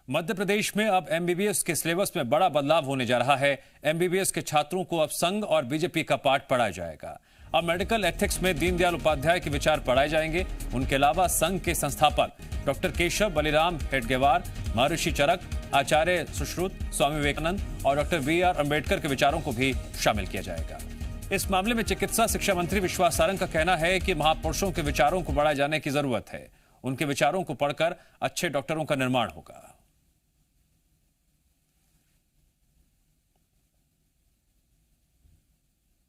मध्य प्रदेश में अब एमबीबीएस के सिलेबस में बड़ा बदलाव होने जा रहा है। एमबीबीएस के छात्रों को अब संघ और बीजेपी का पाठ पढ़ाया जाएगा। अब मेडिकल एथिक्स में दीनदयाल उपाध्याय के विचार पढ़ाए जाएंगे। उनके अलावा संघ के संस्थापक डॉक्टर केशव बलिराम हेडगेवार, महर्षि चरक, आचार्य सुश्रुत, स्वामी विवेकानंद और डॉक्टर बीआर अंबेडकर के विचारों को भी शामिल किया जाएगा। इस मामले में चिकित्सा शिक्षा मंत्री विश्वास सारंग का कहना है कि महापुरुषों के विचारों को बढ़ाए जाने की जरूरत है। उनके विचारों को पढ़कर अच्छे डॉक्टरों का निर्माण होगा।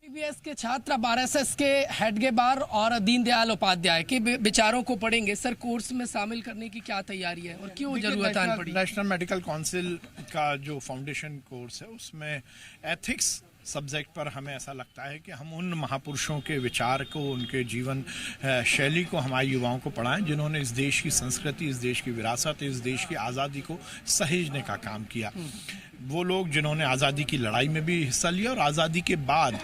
एमबीबीएस के छात्र अब आरएसएस के हेडगेवार और दीनदयाल उपाध्याय के विचारों को पढ़ेंगे। सर, कोर्स में शामिल करने की क्या तैयारी है और क्यों जरूरत आन पड़ी? नेशनल मेडिकल काउंसिल का जो फाउंडेशन कोर्स है उसमें एथिक्स सब्जेक्ट पर हमें ऐसा लगता है कि हम उन महापुरुषों के विचार को, उनके जीवन शैली को हमारे युवाओं को पढ़ाएं जिन्होंने इस देश की संस्कृति, इस देश की विरासत, इस देश की आज़ादी को सहेजने का काम किया। वो लोग जिन्होंने आज़ादी की लड़ाई में भी हिस्सा लिया और आज़ादी के बाद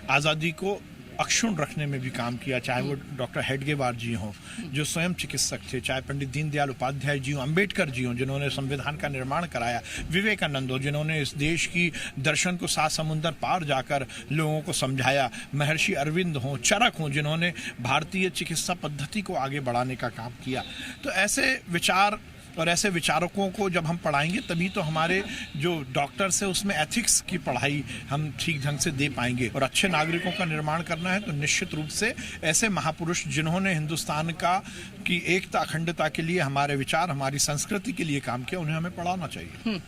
आज़ादी को अक्षुण्ण रखने में भी काम किया, चाहे वो डॉक्टर हेडगेवार जी हों जो स्वयं चिकित्सक थे, चाहे पंडित दीनदयाल उपाध्याय जी हों, अंबेडकर जी हों जिन्होंने संविधान का निर्माण कराया, विवेकानंद हो जिन्होंने इस देश की दर्शन को 7 समुंदर पार जाकर लोगों को समझाया, महर्षि अरविंद हों, चरक हों जिन्होंने भारतीय चिकित्सा पद्धति को आगे बढ़ाने का काम किया। तो ऐसे विचार और ऐसे विचारकों को जब हम पढ़ाएंगे तभी तो हमारे जो डॉक्टर्स है उसमें एथिक्स की पढ़ाई हम ठीक ढंग से दे पाएंगे। और अच्छे नागरिकों का निर्माण करना है तो निश्चित रूप से ऐसे महापुरुष जिन्होंने हिंदुस्तान की एकता अखंडता के लिए, हमारे विचार, हमारी संस्कृति के लिए काम किया, उन्हें हमें पढ़ाना चाहिए।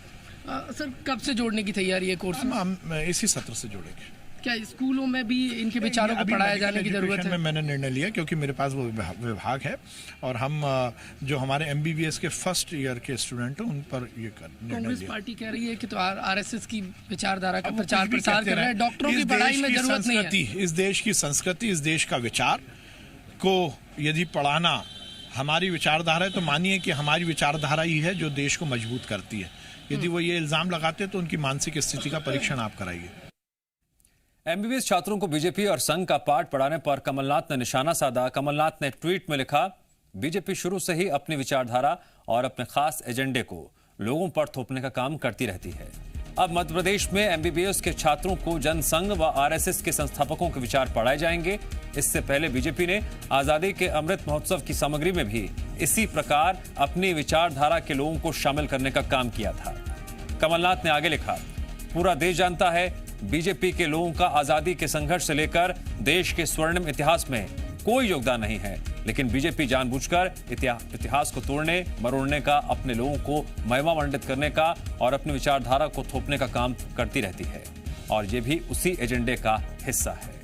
सर, कब से जोड़ने की तैयारी है कोर्स में? हम इसी सत्र से जोड़ेंगे। क्या स्कूलों में भी इनके विचारों को पढ़ाया जाने की जरूरत है? मैंने निर्णय लिया क्योंकि मेरे पास वो विभाग है और हम जो हमारे एमबीबीएस के फर्स्ट ईयर के स्टूडेंट हैं उन पर ये कांग्रेस पार्टी कह रही है कि तो आरएसएस की विचारधारा का प्रचार प्रसार कर रहे हैं। डॉक्टरों की पढ़ाई में जरूरत नहीं है। इस देश की संस्कृति, इस देश का विचार को यदि पढ़ाना हमारी विचारधारा है तो मानिए कि हमारी विचारधारा ही है जो देश को मजबूत करती है। यदि वो ये इल्जाम लगाते तो उनकी मानसिक स्थिति का परीक्षण आप कराइए। एमबीबीएस छात्रों को बीजेपी और संघ का पाठ पढ़ाने पर कमलनाथ ने निशाना साधा। कमलनाथ ने ट्वीट में लिखा, बीजेपी शुरू से ही अपनी विचारधारा और अपने खास एजेंडे को लोगों पर थोपने का काम करती रहती है। अब मध्य प्रदेश में एमबीबीएस के छात्रों को जनसंघ व आरएसएस के संस्थापकों के विचार पढ़ाए जाएंगे। इससे पहले बीजेपी ने आजादी के अमृत महोत्सव की सामग्री में भी इसी प्रकार अपनी विचारधारा के लोगों को शामिल करने का काम किया था। कमलनाथ ने आगे लिखा, पूरा देश जानता है बीजेपी के लोगों का आजादी के संघर्ष से लेकर देश के स्वर्णिम इतिहास में कोई योगदान नहीं है, लेकिन बीजेपी जानबूझकर इतिहास को तोड़ने मरोड़ने का, अपने लोगों को महिमामंडित करने का और अपनी विचारधारा को थोपने का काम करती रहती है और ये भी उसी एजेंडे का हिस्सा है।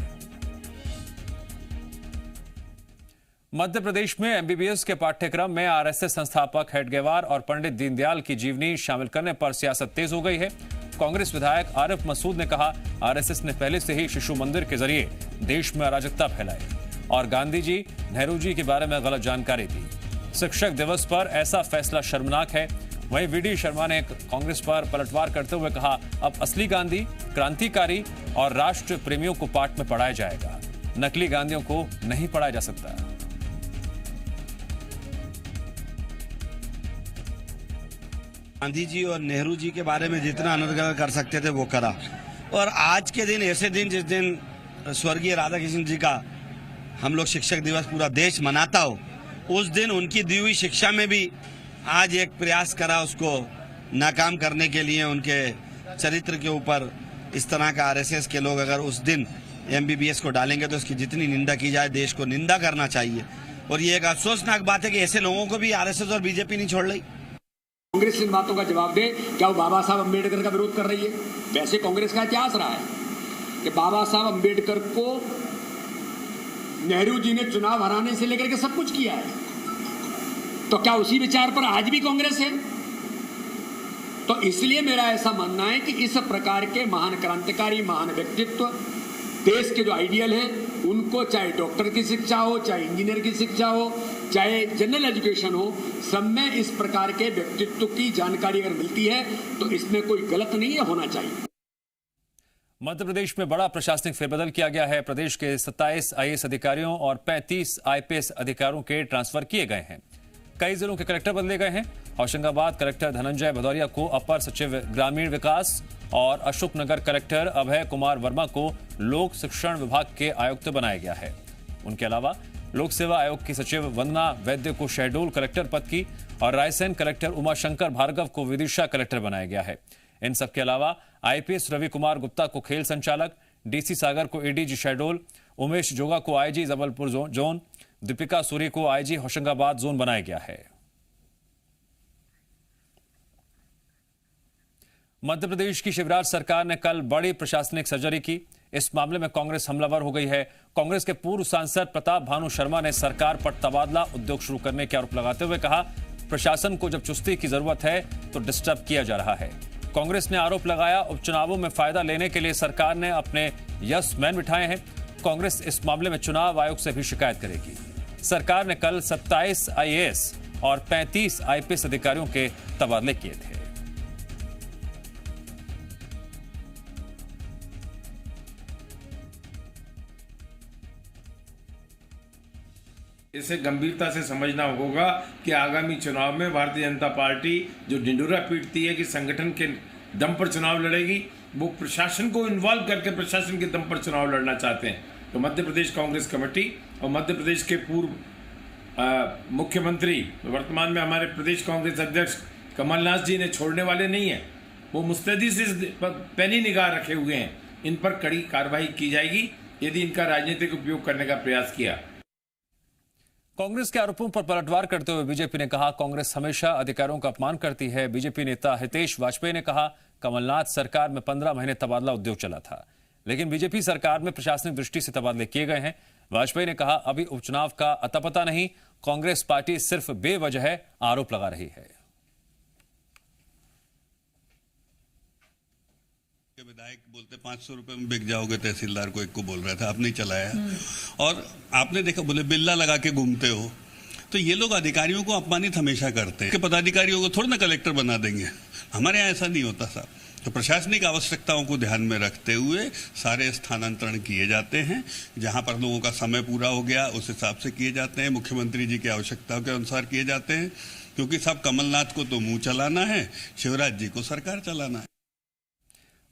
मध्य प्रदेश में एमबीबीएस के पाठ्यक्रम में आरएसएस संस्थापक हेडगेवार और पंडित दीनदयाल की जीवनी शामिल करने पर सियासत तेज हो गई है। कांग्रेस विधायक आरिफ मसूद ने कहा, आरएसएस ने पहले से ही शिशु मंदिर के जरिए देश में अराजकता फैलाई और गांधी जी, नेहरू जी के बारे में गलत जानकारी दी। शिक्षक दिवस पर ऐसा फैसला शर्मनाक है। वहीं वीडी शर्मा ने कांग्रेस पर पलटवार करते हुए कहा, अब असली गांधी, क्रांतिकारी और राष्ट्र प्रेमियों को पाठ में पढ़ाया जाएगा, नकली गांधियों को नहीं पढ़ाया जा सकता। गांधी जी और नेहरू जी के बारे में जितना अनर्गल कर सकते थे वो करा। और आज के दिन ऐसे दिन जिस दिन स्वर्गीय राधा कृष्ण जी का हम लोग शिक्षक दिवस पूरा देश मनाता हो, उस दिन उनकी दी हुई शिक्षा में भी आज एक प्रयास करा उसको नाकाम करने के लिए। उनके चरित्र के ऊपर इस तरह का आरएसएस के लोग अगर उस दिन एमबीबीएस को डालेंगे तो उसकी जितनी निंदा की जाए, देश को निंदा करना चाहिए। और ये एक अफसोसनाक बात है कि ऐसे लोगों को भी आरएसएस और बीजेपी नहीं छोड़ रही। कांग्रेस इन बातों का जवाब दे, क्या वो बाबा साहब अम्बेडकर का विरोध कर रही है? वैसे कांग्रेस का इतिहास रहा है कि बाबा साहब अम्बेडकर को नेहरू जी ने चुनाव हराने से लेकर के सब कुछ किया है, तो क्या उसी विचार पर आज भी कांग्रेस है? तो इसलिए मेरा ऐसा मानना है कि इस प्रकार के महान क्रांतिकारी, महान व्यक्तित्व, देश के जो आइडियल है उनको, चाहे डॉक्टर की शिक्षा हो, चाहे इंजीनियर की शिक्षा हो, चाहे जनरल एजुकेशन हो, सब में इस प्रकार के व्यक्तित्व की जानकारी अगर मिलती है तो इसमें कोई गलत नहीं है, होना चाहिए। मध्य प्रदेश में बड़ा प्रशासनिक फेरबदल किया गया है। प्रदेश के 27 आईएएस अधिकारियों और 35 आईपीएस अधिकारियों के ट्रांसफर किए गए हैं। कई जिलों के कलेक्टर बदले गए हैं। होशंगाबाद कलेक्टर धनंजय भदौरिया को अपर सचिव ग्रामीण विकास और अशोकनगर कलेक्टर अभय कुमार वर्मा को लोक शिक्षण विभाग के आयुक्त बनाया गया है। उनके अलावा लोक सेवा आयोग की सचिव वंदना वैद्य को शहडोल कलेक्टर पद की और रायसेन कलेक्टर उमाशंकर भार्गव को विदिशा कलेक्टर बनाया गया है। इन सबके अलावा आईपीएस रवि कुमार गुप्ता को खेल संचालक, डीसी सागर को एडीजी शहडोल, उमेश जोगा को आईजी जबलपुर जोन, दीपिका सूरी को आईजी होशंगाबाद जोन बनाया गया है। मध्य प्रदेश की शिवराज सरकार ने कल बड़ी प्रशासनिक सर्जरी की। इस मामले में कांग्रेस हमलावर हो गई है। कांग्रेस के पूर्व सांसद प्रताप भानु शर्मा ने सरकार पर तबादला उद्योग शुरू करने के आरोप लगाते हुए कहा, प्रशासन को जब चुस्ती की जरूरत है तो डिस्टर्ब किया जा रहा है। कांग्रेस ने आरोप लगाया, उपचुनावों में फायदा लेने के लिए सरकार ने अपने यस मैन बिठाए हैं। कांग्रेस इस मामले में चुनाव आयोग से भी शिकायत करेगी। सरकार ने कल 27 आईएएस और 35 आईपीएस अधिकारियों के तबादले किए थे। इसे गंभीरता से समझना होगा कि आगामी चुनाव में भारतीय जनता पार्टी जो ढिंढोरा पीटती है कि संगठन के दम पर चुनाव लड़ेगी, वो प्रशासन को इन्वॉल्व करके प्रशासन के दम पर चुनाव लड़ना चाहते हैं। तो मध्य प्रदेश कांग्रेस कमेटी और मध्य प्रदेश के पूर्व मुख्यमंत्री, वर्तमान में हमारे प्रदेश कांग्रेस अध्यक्ष कमलनाथ जी ने छोड़ने वाले नहीं है। वो मुस्तैदी से पैनी निगाह रखे हुए हैं। इन पर कड़ी कार्रवाई की जाएगी यदि इनका राजनीतिक उपयोग करने का प्रयास किया। कांग्रेस के आरोपों पर पलटवार करते हुए बीजेपी ने कहा, कांग्रेस हमेशा अधिकारियों का अपमान करती है। बीजेपी नेता हितेश वाजपेयी ने कहा, कमलनाथ सरकार में 15 महीने तबादला उद्योग चला था, लेकिन बीजेपी सरकार में प्रशासनिक दृष्टि से तबादले किए गए हैं। वाजपेयी ने कहा, अभी उपचुनाव का अता पता नहीं, कांग्रेस पार्टी सिर्फ बेवजह आरोप लगा रही है। विधायक बोलते 500 रुपए में बिक जाओगे, तहसीलदार को एक को बोल रहा था, आपने चलाया। और आपने देखा, बोले बिल्ला लगा के घूमते हो। तो ये लोग अधिकारियों को अपमानित हमेशा करते हैं कि पदाधिकारियों को थोड़ा ना कलेक्टर बना देंगे। हमारे यहाँ ऐसा नहीं होता साहब। तो प्रशासनिक आवश्यकताओं को ध्यान में रखते हुए सारे स्थानांतरण किए जाते हैं। जहां पर लोगों का समय पूरा हो गया उस हिसाब से किए जाते हैं, मुख्यमंत्री जी की आवश्यकताओं के अनुसार किए जाते हैं। क्योंकि साहब कमलनाथ को तो मुंह चलाना है, शिवराज जी को सरकार चलाना है।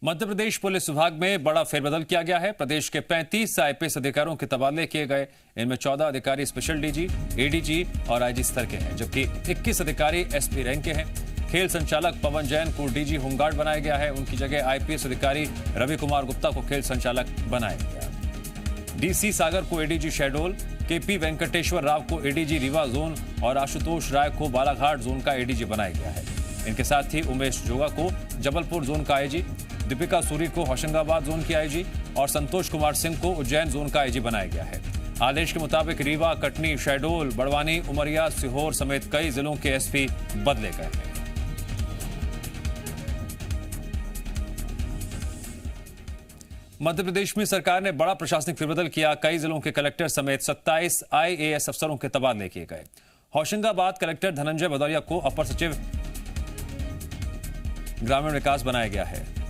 मध्य प्रदेश पुलिस विभाग में बड़ा फेरबदल किया गया है। प्रदेश के 35 आईपीएस अधिकारियों के तबादले किए गए। इनमें 14 अधिकारी स्पेशल डीजी, एडीजी और आईजी स्तर के हैं, जबकि 21 अधिकारी एसपी रैंक के हैं। खेल संचालक पवन जैन को डीजी होमगार्ड बनाया गया है। उनकी जगह आईपीएस अधिकारी रवि कुमार गुप्ता को खेल संचालक बनाया गया। डीसी सागर को एडीजी शहडोल, केपी वेंकटेश्वर राव को एडीजी रीवा जोन और आशुतोष राय को बालाघाट जोन का एडीजी बनाया गया है। इनके साथ ही उमेश जोगा को जबलपुर जोन का आईजी, दीपिका सूरी को होशंगाबाद जोन की आईजी और संतोष कुमार सिंह को उज्जैन जोन का आईजी बनाया गया है। आदेश के मुताबिक रीवा, कटनी, शहडोल, बड़वानी, उमरिया, सीहोर समेत कई जिलों के एसपी बदले गए हैं। मध्य प्रदेश में सरकार ने बड़ा प्रशासनिक फेरबदल किया। कई जिलों के कलेक्टर समेत 27 आईएएस अफसरों के तबादले किए गए। होशंगाबाद कलेक्टर धनंजय भदौरिया को अपर सचिव ग्रामीण विकास बनाया गया है।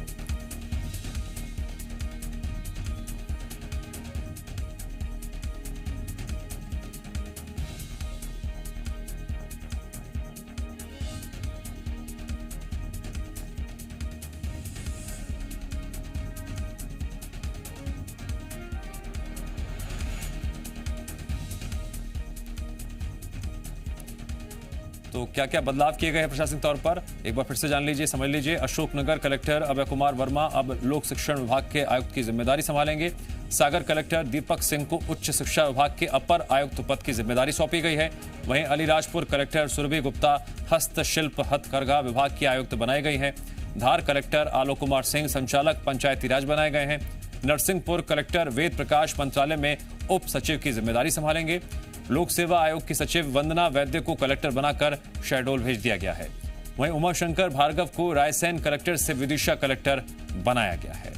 तो क्या क्या बदलाव किए गए हैं प्रशासनिक तौर पर, एक बार फिर से जान लीजिए, समझ लीजिए। अशोकनगर कलेक्टर अभय कुमार वर्मा अब लोक शिक्षण विभाग के आयुक्त की जिम्मेदारी संभालेंगे। सागर कलेक्टर दीपक सिंह को उच्च शिक्षा विभाग के अपर आयुक्त पद की जिम्मेदारी सौंपी गई है। वहीं अलीराजपुर कलेक्टर सुरभि गुप्ता हस्तशिल्प हथकरघा विभाग की आयुक्त बनाई गई हैं। धार कलेक्टर आलोक कुमार सिंह संचालक पंचायती राज बनाए गए हैं। नरसिंहपुर कलेक्टर वेद प्रकाश मंत्रालय में उप सचिव की जिम्मेदारी संभालेंगे। लोक सेवा आयोग की सचिव वंदना वैद्य को कलेक्टर बनाकर शहडोल भेज दिया गया है। वहीं उमाशंकर भार्गव को रायसेन कलेक्टर से विदिशा कलेक्टर बनाया गया है।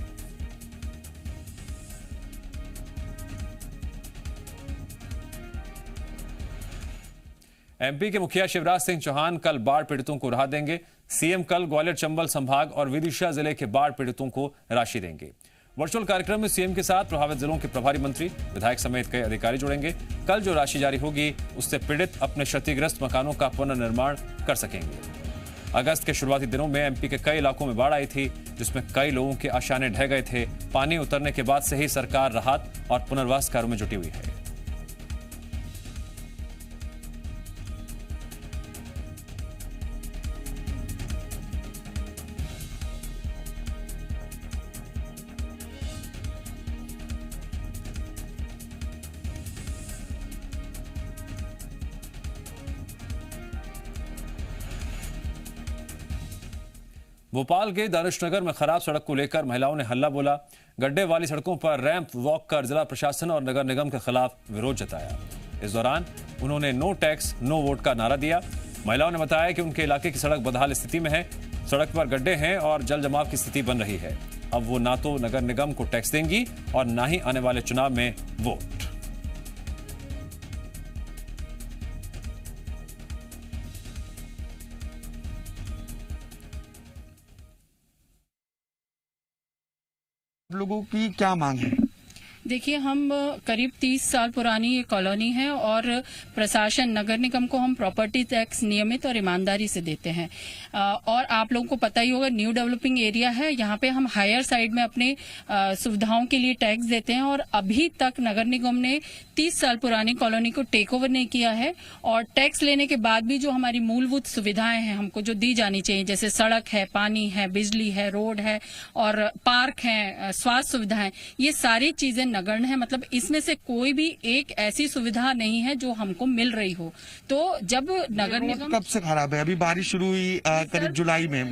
एमपी के मुखिया शिवराज सिंह चौहान कल बाढ़ पीड़ितों को राहत देंगे। सीएम कल ग्वालियर, चंबल संभाग और विदिशा जिले के बाढ़ पीड़ितों को राशि देंगे। वर्चुअल कार्यक्रम में सीएम के साथ प्रभावित जिलों के प्रभारी मंत्री, विधायक समेत कई अधिकारी जुड़ेंगे। कल जो राशि जारी होगी उससे पीड़ित अपने क्षतिग्रस्त मकानों का पुनर्निर्माण कर सकेंगे। अगस्त के शुरुआती दिनों में एमपी के कई इलाकों में बाढ़ आई थी, जिसमें कई लोगों के आशाने ढह गए थे। पानी उतरने के बाद से ही सरकार राहत और पुनर्वास कार्यों में जुटी हुई है। भोपाल के दानिशनगर में खराब सड़क को लेकर महिलाओं ने हल्ला बोला। गड्ढे वाली सड़कों पर रैंप वॉक कर जिला प्रशासन और नगर निगम के खिलाफ विरोध जताया। इस दौरान उन्होंने नो टैक्स नो वोट का नारा दिया। महिलाओं ने बताया कि उनके इलाके की सड़क बदहाल स्थिति में है, सड़क पर गड्ढे हैं और जल जमाव की स्थिति बन रही है। अब वो ना तो नगर निगम को टैक्स देंगी और ना ही आने वाले चुनाव में वोट। लोगों की क्या मांग है? देखिए, हम करीब 30 साल पुरानी ये कॉलोनी है और प्रशासन नगर निगम को हम प्रॉपर्टी टैक्स नियमित और ईमानदारी से देते हैं। और आप लोगों को पता ही होगा, न्यू डेवलपिंग एरिया है, यहाँ पे हम हायर साइड में अपने सुविधाओं के लिए टैक्स देते हैं। और अभी तक नगर निगम ने 30 साल पुरानी कॉलोनी को टेक ओवर नहीं किया है। और टैक्स लेने के बाद भी जो हमारी मूलभूत सुविधाएं हैं हमको जो दी जानी चाहिए, जैसे सड़क है, पानी है, बिजली है, रोड है और पार्क है, स्वास्थ्य सुविधाएं, ये सारी चीजें नगण्य है। मतलब इसमें से कोई भी एक ऐसी सुविधा नहीं है जो हमको मिल रही हो। तो जब नगर निगम कब से खराब है? अभी बारिश शुरू हुई करीब जुलाई में।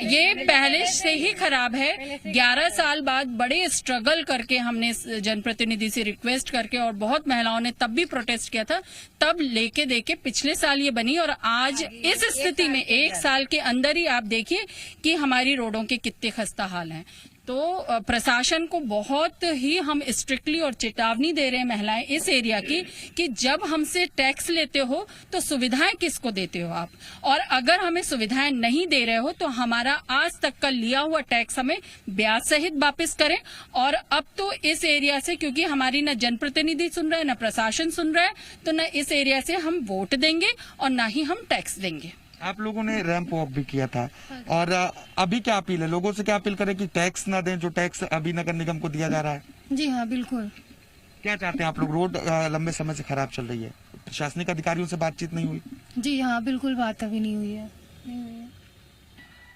ये पहले से ही खराब है। 11 साल बाद बड़े स्ट्रगल करके हमने जनप्रतिनिधि से रिक्वेस्ट करके और बहुत महिलाओं ने तब भी प्रोटेस्ट किया था, तब लेके देके पिछले साल ये बनी। और आज इस स्थिति में 1 साल के अंदर ही आप देखिए कि हमारी रोडों के कितने खस्ता हाल हैं। तो प्रशासन को बहुत ही हम स्ट्रिक्टली और चेतावनी दे रहे हैं महिलाएं इस एरिया की कि जब हमसे टैक्स लेते हो तो सुविधाएं किसको देते हो आप, और अगर हमें सुविधाएं नहीं दे रहे हो तो हमारा आज तक का लिया हुआ टैक्स हमें ब्याज सहित वापस करें। और अब तो इस एरिया से, क्योंकि हमारी न जनप्रतिनिधि सुन रहे हैं न प्रशासन सुन रहा है, तो न इस एरिया से हम वोट देंगे और न ही हम टैक्स देंगे। आप लोगों ने रैंप वॉक भी किया था, और अभी क्या अपील है? लोगों से क्या अपील करें कि टैक्स ना दें जो टैक्स अभी नगर निगम को दिया जा रहा है? जी हाँ, बिल्कुल। क्या चाहते हैं आप लोग? रोड लंबे समय से खराब चल रही है, प्रशासनिक अधिकारियों से बातचीत नहीं हुई? जी हाँ, बिल्कुल, बात अभी नहीं हुई है।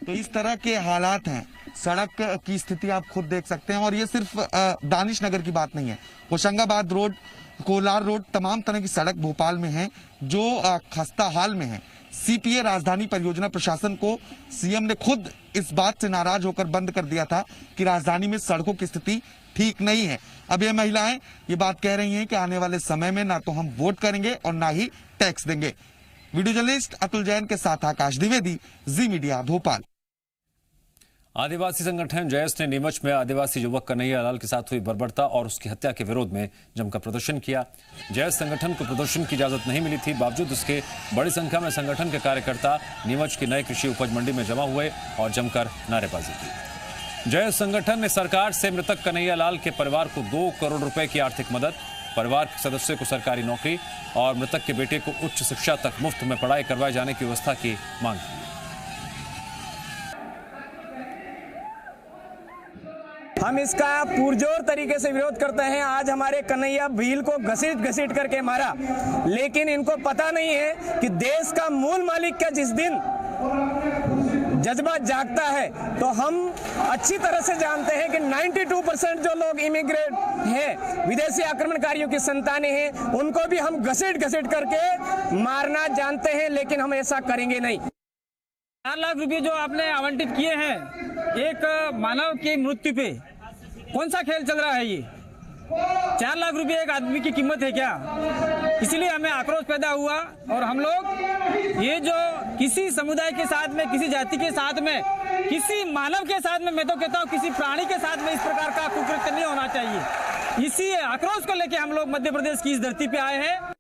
तो इस तरह के हालात हैं, सड़क की स्थिति आप खुद देख सकते हैं। और ये सिर्फ दानिश नगर की बात नहीं है, होशंगाबाद रोड, कोलार रोड, तमाम तरह की सड़क भोपाल में है जो खस्ता हाल में है। सीपीए राजधानी परियोजना प्रशासन को सीएम ने खुद इस बात से नाराज होकर बंद कर दिया था कि राजधानी में सड़कों की स्थिति ठीक नहीं है। अब ये महिलाएं ये बात कह रही हैं कि आने वाले समय में ना तो हम वोट करेंगे और ना ही टैक्स देंगे। वीडियो जर्नलिस्ट अतुल जैन के साथ आकाश द्विवेदी, जी मीडिया, भोपाल। आदिवासी संगठन जयस ने नीमच में आदिवासी युवक कन्हैया लाल के साथ हुई बर्बरता और उसकी हत्या के विरोध में जमकर प्रदर्शन किया। जयस संगठन को प्रदर्शन की इजाजत नहीं मिली थी, बावजूद उसके बड़ी संख्या में संगठन के कार्यकर्ता नीमच की नई कृषि उपज मंडी में जमा हुए और जमकर नारेबाजी की। जयस संगठन ने सरकार से मृतक कन्हैया लाल के परिवार को 2 करोड़ रुपए की आर्थिक मदद, परिवार के सदस्य को सरकारी नौकरी और मृतक के बेटे को उच्च शिक्षा तक मुफ्त में पढ़ाई करवाए जाने की व्यवस्था की मांग की। हम इसका पुरजोर तरीके से विरोध करते हैं। आज हमारे कन्हैया भील को घसीट करके मारा, लेकिन इनको पता नहीं है कि देश का मूल मालिक का जिस दिन जज्बा जागता है तो हम अच्छी तरह से जानते हैं कि 92% जो लोग इमिग्रेट हैं, विदेशी आक्रमणकारियों की संतानें हैं, उनको भी हम घसीट करके मारना जानते हैं, लेकिन हम ऐसा करेंगे नहीं। 4 लाख रुपए जो आपने आवंटित किए हैं एक मानव की मृत्यु पे, कौन सा खेल चल रहा है ये? 4 लाख रुपए एक आदमी की कीमत है क्या? इसीलिए हमें आक्रोश पैदा हुआ और हम लोग ये जो किसी समुदाय के साथ में, किसी जाति के साथ में, किसी मानव के साथ में, मैं तो कहता हूँ किसी प्राणी के साथ में इस प्रकार का कुकृत्य नहीं होना चाहिए। इसी आक्रोश को लेकर हम लोग मध्य प्रदेश की इस धरती पे आए हैं।